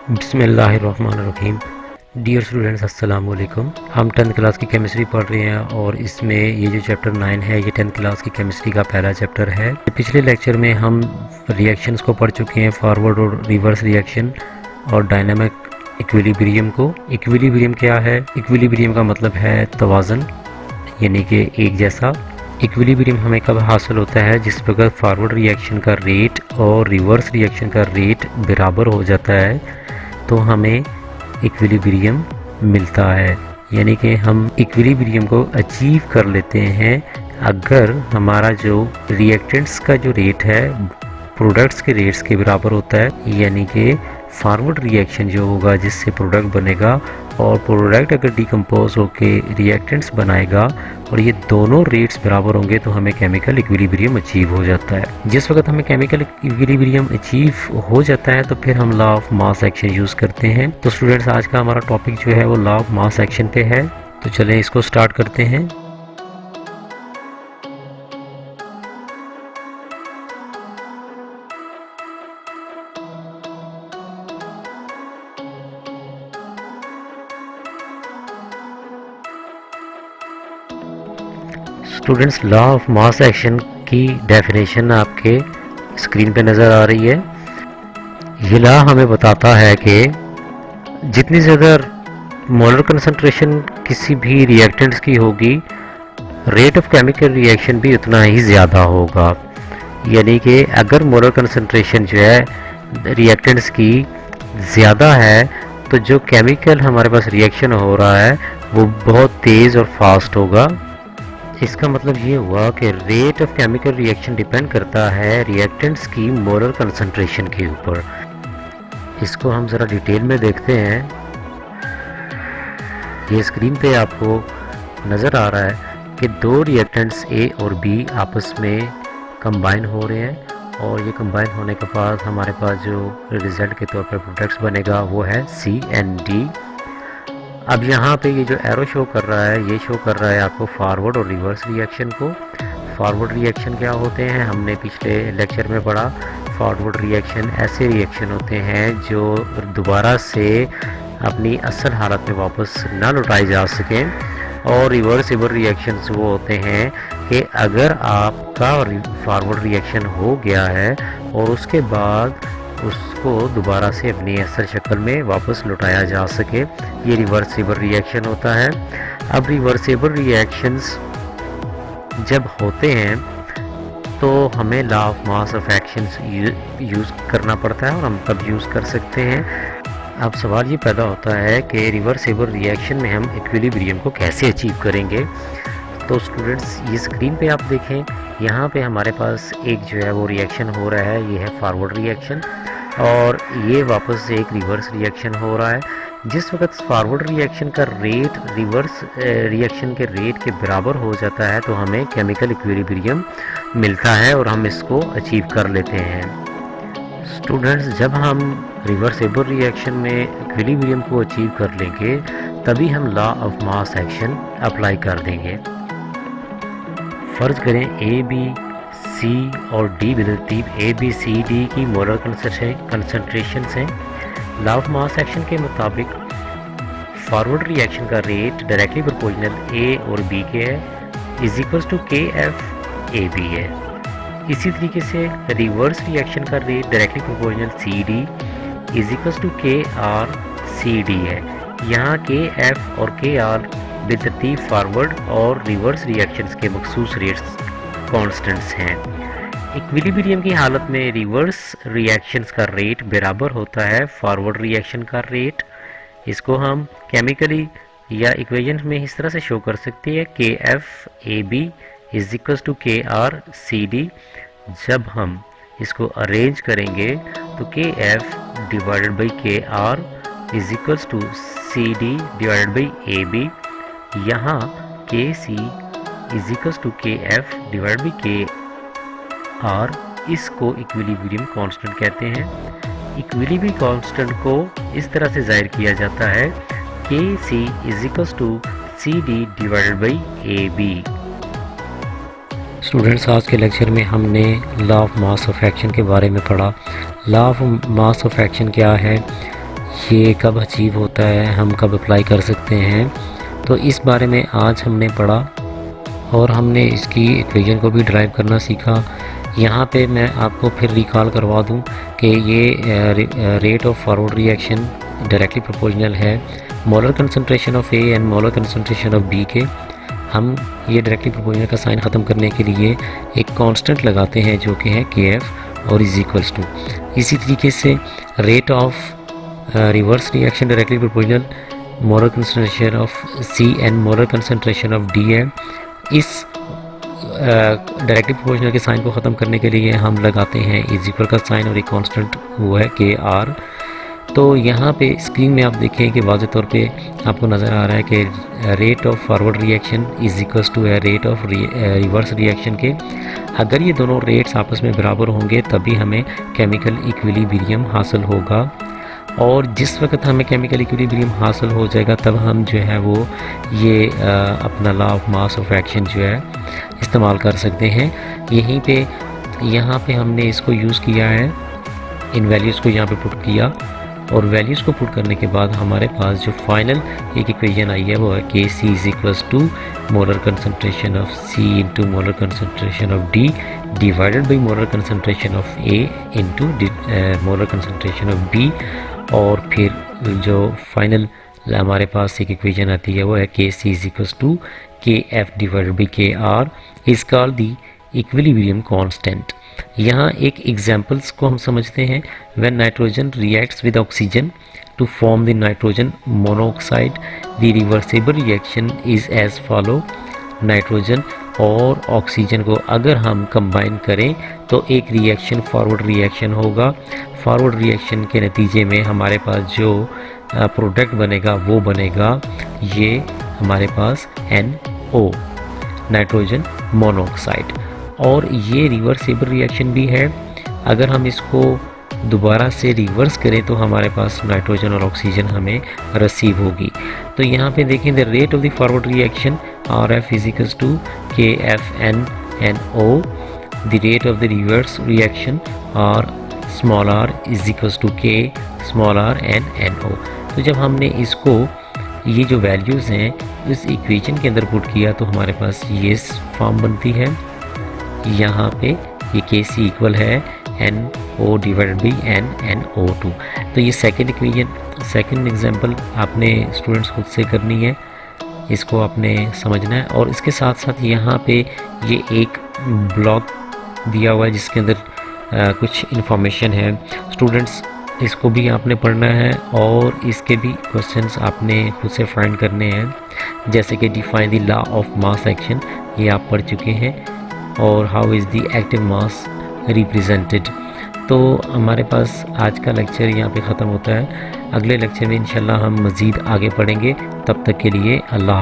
बिस्मिल्लाहिर्रहमानिर्रहीम। Dear students, अस्सलाम वालेकुम। हम 10th क्लास की केमिस्ट्री पढ़ रहे हैं और इसमें ये जो चैप्टर 9 है ये 10th क्लास की केमिस्ट्री का पहला चैप्टर है। पिछले लेक्चर में हम रिएक्शंस को पढ़ चुके हैं, फॉरवर्ड और रिवर्स रिएक्शन और डायनामिक इक्विलिब्रियम को। इक्विलिब्रियम क्या है? इक्विलिब्रियम का मतलब है तवाज़न, यानी कि एक जैसा। इक्विलिब्रियम हमें कब हासिल होता है? जिस वक्त फॉरवर्ड रिएक्शन का रेट और रिवर्स रिएक्शन का रेट बराबर हो जाता है तो हमें इक्विलिब्रियम मिलता है। यानी कि हम इक्विलिब्रियम को अचीव कर लेते हैं अगर हमारा जो रिएक्टेंट्स का जो रेट है प्रोडक्ट्स के रेट्स के बराबर होता है। यानी कि फॉरवर्ड रिएक्शन जो होगा जिससे प्रोडक्ट बनेगा और प्रोडक्ट अगर डिकम्पोज होके रिएक्टेंट्स बनाएगा और ये दोनों रेट्स बराबर होंगे तो हमें केमिकल इक्विलिब्रियम अचीव हो जाता है। जिस वक्त हमें केमिकल इक्विलिब्रियम अचीव हो जाता है तो फिर हम law of mass action use करते हैं। तो स्टूडेंट्स, आज का हमारा टॉपिक जो है वो लॉ ऑफ मास एक्शन पे है। तो चलें इसको स्टार्ट करते हैं। Students, law of mass action की डेफिनेशन आपके स्क्रीन पे नज़र आ रही है। ये लॉ हमें बताता है कि जितनी ज़्यादा मोलर कंसंट्रेशन किसी भी रिएक्टेंट्स की होगी, रेट ऑफ केमिकल रिएक्शन भी उतना ही ज़्यादा होगा। यानी कि अगर मोलर कंसंट्रेशन जो है रिएक्टेंट्स की ज़्यादा है तो जो केमिकल हमारे पास रिएक्शन हो रहा है वो बहुत तेज़ और फास्ट होगा। इसका मतलब ये हुआ कि rate of chemical reaction depend करता है रिएक्टेंट्स की मोलर कंसंट्रेशन के ऊपर। इसको हम ज़रा डिटेल में देखते हैं। ये स्क्रीन पे आपको नज़र आ रहा है कि दो रिएक्टेंट्स ए और बी आपस में कंबाइन हो रहे हैं और ये कंबाइन होने के बाद हमारे पास जो रिज़ल्ट के तौर पर प्रोडक्ट्स बनेगा वो है CND। अब यहाँ पे ये जो एरो शो कर रहा है ये शो कर रहा है आपको फॉरवर्ड और रिवर्स रिएक्शन को। फॉरवर्ड रिएक्शन क्या होते हैं? हमने पिछले लेक्चर में पढ़ा। फॉरवर्ड रिएक्शन ऐसे रिएक्शन होते हैं जो दोबारा से अपनी असल हालत में वापस ना लौटाए जा सकें। और रिवर्सिबल रिएक्शंस वो होते हैं कि अगर आपका फॉरवर्ड रिएक्शन हो गया है और उसके बाद उसको दोबारा से अपनी असल शक्ल में वापस लौटाया जा सके, ये रिवर्सिबल रिएक्शन होता है। अब रिवर्सिबल रिएक्शंस जब होते हैं तो हमें law of mass of actions use करना पड़ता है और हम कब यूज़ कर सकते हैं। अब सवाल ये पैदा होता है कि रिवर्सिबल रिएक्शन में हम इक्विलिब्रियम को कैसे अचीव करेंगे। तो स्टूडेंट्स, ये स्क्रीन पे आप देखें, यहाँ पे हमारे पास एक जो है वो रिएक्शन हो रहा है, ये है फॉरवर्ड रिएक्शन और ये वापस से एक रिवर्स रिएक्शन हो रहा है। जिस वक्त फॉरवर्ड रिएक्शन का रेट रिवर्स रिएक्शन के रेट के बराबर हो जाता है तो हमें केमिकल इक्विलिब्रियम मिलता है और हम इसको अचीव कर लेते हैं। स्टूडेंट्स, जब हम रिवर्सिबल रिएक्शन में इक्विलिब्रियम को अचीव कर लेंगे तभी हम law of mass action apply कर देंगे। फ़र्ज़ करें ए बी सी और डी बदलती ए बी सी डी की मोलर कंसंट्रेशन हैं। लॉ ऑफ मास एक्शन के मुताबिक फॉरवर्ड रिएक्शन का रेट डायरेक्टली प्रोपोर्शनल ए और बी के है is equals to K F A B है। इसी तरीके से रिवर्स रिएक्शन का rate directly proportional C D is equals to K R C D है। यहाँ के एफ और के आर बेतरतीब फॉरवर्ड और रिवर्स रिएक्शंस के मखसूस रेट्स कॉन्स्टेंट्स हैं। इक्विलिब्रियम की हालत में रिवर्स रिएक्शंस का रेट बराबर होता है फॉरवर्ड रिएक्शन का रेट। इसको हम केमिकली या इक्वेशन में इस तरह से शो कर सकते हैं K F A B is equals to K R C D. जब हम इसको अरेंज करेंगे तो K F divided by K R is equals to C D divided by A B. यहाँ K C is equals to K F divide by K R, इसको equilibrium constant कहते हैं। Equilibrium constant को इस तरह से जाहिर किया जाता है के C is equals to C D divided by A B. Students, आज के लेक्चर में हमने law of mass of action के बारे में पढ़ा। Law of mass of action क्या है? ये कब अचीव होता है, हम कब अप्लाई कर सकते हैं, तो इस बारे में आज हमने पढ़ा और हमने इसकी इक्वेशन को भी ड्राइव करना सीखा। यहाँ पे मैं आपको फिर रिकॉल करवा दूँ कि ये rate of forward reaction directly proportional है molar concentration of A and molar concentration of B के। हम ये डायरेक्टली प्रोपोर्शनल का साइन ख़त्म करने के लिए एक कांस्टेंट लगाते हैं जो कि है KF और इज इक्वल्स टू। इसी तरीके से rate of reverse reaction directly proportional molar concentration of C and molar concentration of D है। इस डायरेक्टली प्रोपोर्शनल के साइन को ख़त्म करने के लिए हम लगाते हैं इज इक्वल का साइन और एक कांस्टेंट वो है KR। तो यहाँ पे स्क्रीन में आप देखें कि वाज़ेह तौर पे आपको नज़र आ रहा है कि rate of forward reaction is equals to है रेट ऑफ रिवर्स रिएक्शन के। अगर ये दोनों रेट्स आपस में बराबर होंगे तभी हमें केमिकल इक्विलिब्रियम हासिल होगा, और जिस वक्त हमें केमिकल इक्विलिब्रियम हासिल हो जाएगा तब हम जो है वो ये अपना law of mass of action जो है इस्तेमाल कर सकते हैं। यहीं पे यहाँ पे हमने इसको यूज़ किया है, इन वैल्यूज़ को यहाँ पे पुट किया, और वैल्यूज़ को पुट करने के बाद हमारे पास जो फाइनल एक इक्वेशन आई है वो है Kc is equals to molar concentration of C into molar concentration of D divided by molar concentration of A into molar concentration of B। और फिर जो फाइनल हमारे पास एक इक्वेशन आती है वो है Kc is equals to Kf divided by Kr is called the equilibrium constant. यहाँ एक एग्जांपल्स को हम समझते हैं। When nitrogen reacts with oxygen to form the nitrogen monoxide the reversible reaction is as follow. Nitrogen और oxygen को अगर हम कंबाइन करें तो एक रिएक्शन फॉरवर्ड रिएक्शन होगा। फॉरवर्ड रिएक्शन के नतीजे में हमारे पास जो प्रोडक्ट बनेगा वो बनेगा ये हमारे पास NO नाइट्रोजन मोनोऑक्साइड। और ये रिवर्सिबल रिएक्शन भी है। अगर हम इसको दोबारा से रिवर्स करें तो हमारे पास नाइट्रोजन और ऑक्सीजन हमें रिसीव होगी। तो यहाँ पे देखें the rate of the forward reaction RF is equals to KFNNO। The rate of the reverse reaction r is equals to K rNNO। तो जब हमने इसको ये जो वैल्यूज़ हैं इस इक्वेशन के अंदर पुट किया तो हमारे पास ये फॉर्म बनती है। यहाँ पे ये Kc इक्वल है NO डिवाइडेड बाई NNO2। तो ये सेकंड इक्वेशन, सेकंड एग्जांपल आपने स्टूडेंट्स खुद से करनी है, इसको आपने समझना है। और इसके साथ साथ यहाँ पे ये एक ब्लॉक दिया हुआ है जिसके अंदर कुछ इन्फॉर्मेशन है। स्टूडेंट्स इसको भी आपने पढ़ना है और इसके भी क्वेश्चंस आपने खुद से फाइंड करने हैं। जैसे कि define the law of mass action, ये आप पढ़ चुके हैं, और how is the active mass represented. तो हमारे पास आज का लेक्चर यहाँ पे ख़त्म होता है। अगले लेक्चर में इंशाल्लाह हम मज़ीद आगे पढ़ेंगे। तब तक के लिए अल्लाह।